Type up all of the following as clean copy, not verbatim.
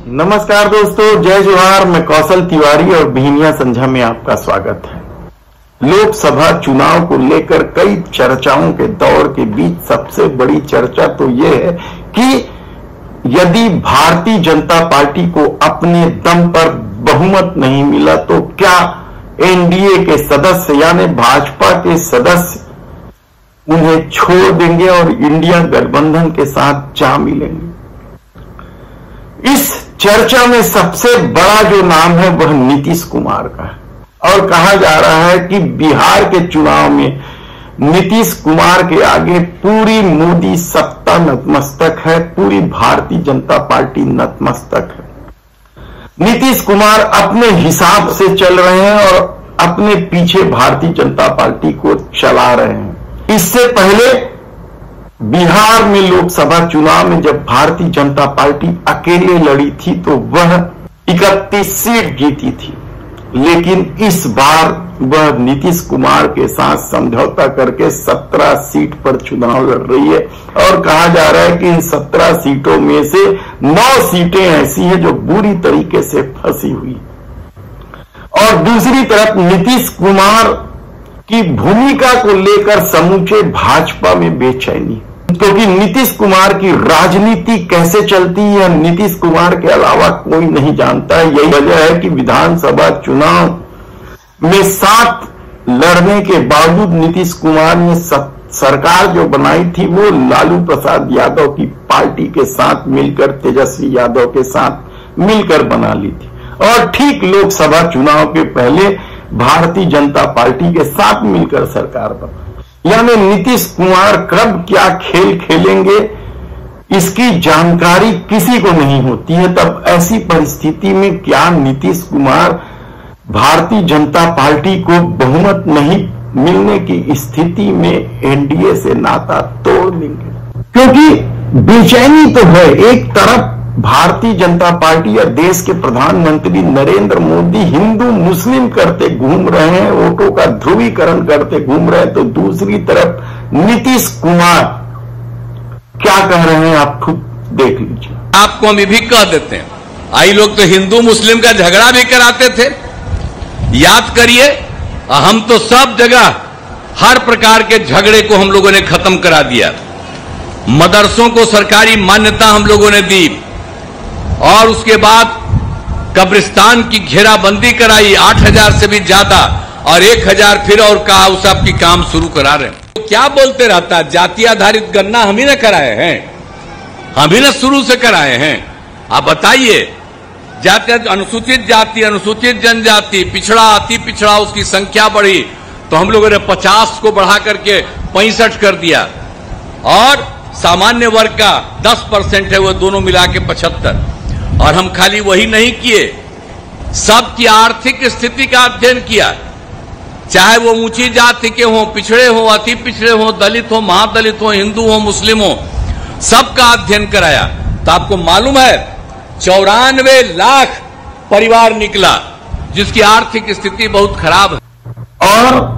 नमस्कार दोस्तों, जय जोहार। मैं कौशल तिवारी और बिहनिया संझा में आपका स्वागत है। लोकसभा चुनाव को लेकर कई चर्चाओं के दौर के बीच सबसे बड़ी चर्चा तो यह है कि यदि भारतीय जनता पार्टी को अपने दम पर बहुमत नहीं मिला तो क्या एनडीए के सदस्य यानी भाजपा के सदस्य उन्हें छोड़ देंगे और इंडिया गठबंधन के साथ जा मिलेंगे। इस चर्चा में सबसे बड़ा जो नाम है वह नीतीश कुमार का है और कहा जा रहा है कि बिहार के चुनाव में नीतीश कुमार के आगे पूरी मोदी सत्ता नतमस्तक है, पूरी भारतीय जनता पार्टी नतमस्तक है। नीतीश कुमार अपने हिसाब से चल रहे हैं और अपने पीछे भारतीय जनता पार्टी को चला रहे हैं। इससे पहले बिहार में लोकसभा चुनाव में जब भारतीय जनता पार्टी अकेले लड़ी थी तो वह 31 सीट जीती थी, लेकिन इस बार वह नीतीश कुमार के साथ समझौता करके 17 सीट पर चुनाव लड़ रही है और कहा जा रहा है कि इन 17 सीटों में से 9 सीटें ऐसी हैं जो बुरी तरीके से फंसी हुई। और दूसरी तरफ नीतीश कुमार की भूमिका को लेकर समूचे भाजपा में बेचैनी, क्योंकि नीतीश कुमार की राजनीति कैसे चलती है नीतीश कुमार के अलावा कोई नहीं जानता है। यही वजह है कि विधानसभा चुनाव में 7 लड़ने के बावजूद नीतीश कुमार ने सरकार जो बनाई थी वो लालू प्रसाद यादव की पार्टी के साथ मिलकर, तेजस्वी यादव के साथ मिलकर बना ली थी और ठीक लोकसभा चुनाव के पहले भारतीय जनता पार्टी के साथ मिलकर सरकार बना। यानी नीतीश कुमार कब क्या खेल खेलेंगे इसकी जानकारी किसी को नहीं होती है। तब ऐसी परिस्थिति में क्या नीतीश कुमार भारतीय जनता पार्टी को बहुमत नहीं मिलने की स्थिति में एनडीए से नाता तोड़ देंगे? क्योंकि बेचैनी तो है। एक तरफ भारतीय जनता पार्टी या देश के प्रधानमंत्री नरेंद्र मोदी हिंदू मुस्लिम करते घूम रहे हैं, वोटों का ध्रुवीकरण करते घूम रहे हैं, तो दूसरी तरफ नीतीश कुमार क्या कह रहे हैं आप खुद देख लीजिए। आपको हम भी कह देते हैं, आई लोग तो हिंदू मुस्लिम का झगड़ा भी कराते थे, याद करिए। हम तो सब जगह हर प्रकार के झगड़े को हम लोगों ने खत्म करा दिया। मदरसों को सरकारी मान्यता हम लोगों ने दी और उसके बाद कब्रिस्तान की घेराबंदी कराई 8000 से भी ज्यादा और 1000 फिर और कहा उस सब की काम शुरू करा रहे हैं। तो क्या बोलते रहता है, जाति आधारित गणना हम ही ने कराए हैं, हम ही ने शुरू से कराए हैं। आप बताइए, जाति अनुसूचित जाति, अनुसूचित जनजाति, पिछड़ा, अति पिछड़ा, उसकी संख्या बढ़ी तो हम लोगों ने 50 को बढ़ा करके 65 कर दिया और सामान्य वर्ग का 10% है वो दोनों मिला के 75। और हम खाली वही नहीं किए, सबकी आर्थिक स्थिति का अध्ययन किया, चाहे वो ऊंची जाति के हों, पिछड़े हों, अति पिछड़े हों, दलित हो, महादलित हो, हिंदू हो, मुस्लिम हो, सबका अध्ययन कराया। तो आपको मालूम है 94 लाख परिवार निकला जिसकी आर्थिक स्थिति बहुत खराब है। और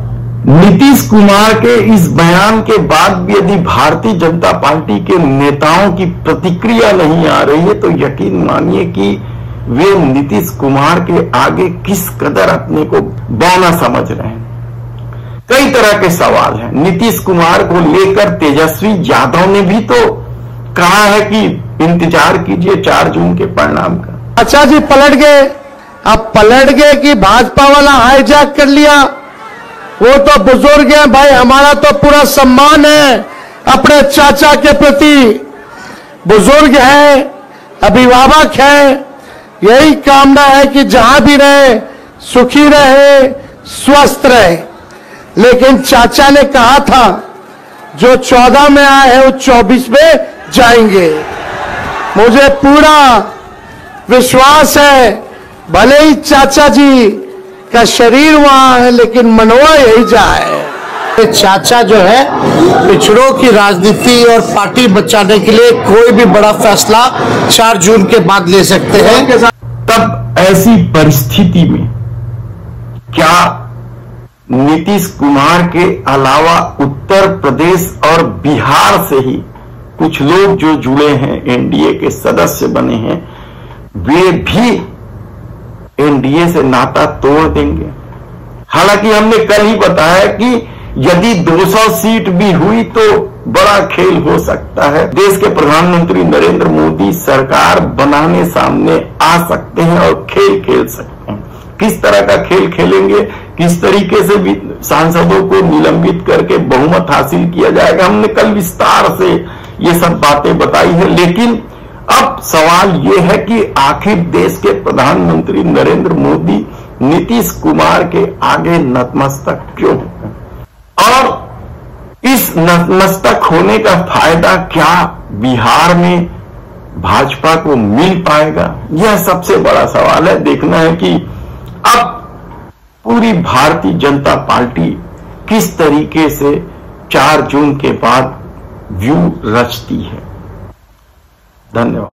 नीतीश कुमार के इस बयान के बाद भी यदि भारतीय जनता पार्टी के नेताओं की प्रतिक्रिया नहीं आ रही है तो यकीन मानिए कि वे नीतीश कुमार के आगे किस कदर अपने को बौना समझ रहे हैं। कई तरह के सवाल हैं। नीतीश कुमार को लेकर तेजस्वी यादव ने भी तो कहा है कि इंतजार कीजिए 4 जून के परिणाम का। अच्छा जी, पलट गए। अब पलट गए कि भाजपा वाला हाईजैक कर लिया। वो तो बुजुर्ग हैं भाई, हमारा तो पूरा सम्मान है अपने चाचा के प्रति। बुजुर्ग है, अभिभावक है, यही कामना है कि जहां भी रहे सुखी रहे, स्वस्थ रहे। लेकिन चाचा ने कहा था जो 14 में आए हैं वो 24 में जाएंगे। मुझे पूरा विश्वास है, भले ही चाचा जी का शरीर वहां है लेकिन मनवा यही जाए। चाचा जो है पिछड़ों की राजनीति और पार्टी बचाने के लिए कोई भी बड़ा फैसला 4 जून के बाद ले सकते हैं। तब ऐसी परिस्थिति में क्या नीतीश कुमार के अलावा उत्तर प्रदेश और बिहार से ही कुछ लोग जो जुड़े हैं, एनडीए के सदस्य बने हैं, वे भी एनडीए से नाता तोड़ देंगे। हालांकि हमने कल ही बताया कि यदि 200 सीट भी हुई तो बड़ा खेल हो सकता है। देश के प्रधानमंत्री नरेंद्र मोदी सरकार बनाने सामने आ सकते हैं और खेल खेल सकते हैं। किस तरह का खेल खेलेंगे, किस तरीके से भी सांसदों को निलंबित करके बहुमत हासिल किया जाएगा, हमने कल विस्तार से ये सब बातें बताई है। लेकिन अब सवाल ये है कि आखिर देश के प्रधानमंत्री नरेंद्र मोदी नीतीश कुमार के आगे नतमस्तक क्यों हैं, और इस नतमस्तक होने का फायदा क्या बिहार में भाजपा को मिल पाएगा, यह सबसे बड़ा सवाल है। देखना है कि अब पूरी भारतीय जनता पार्टी किस तरीके से 4 जून के बाद व्यू रचती है। धन्यवाद।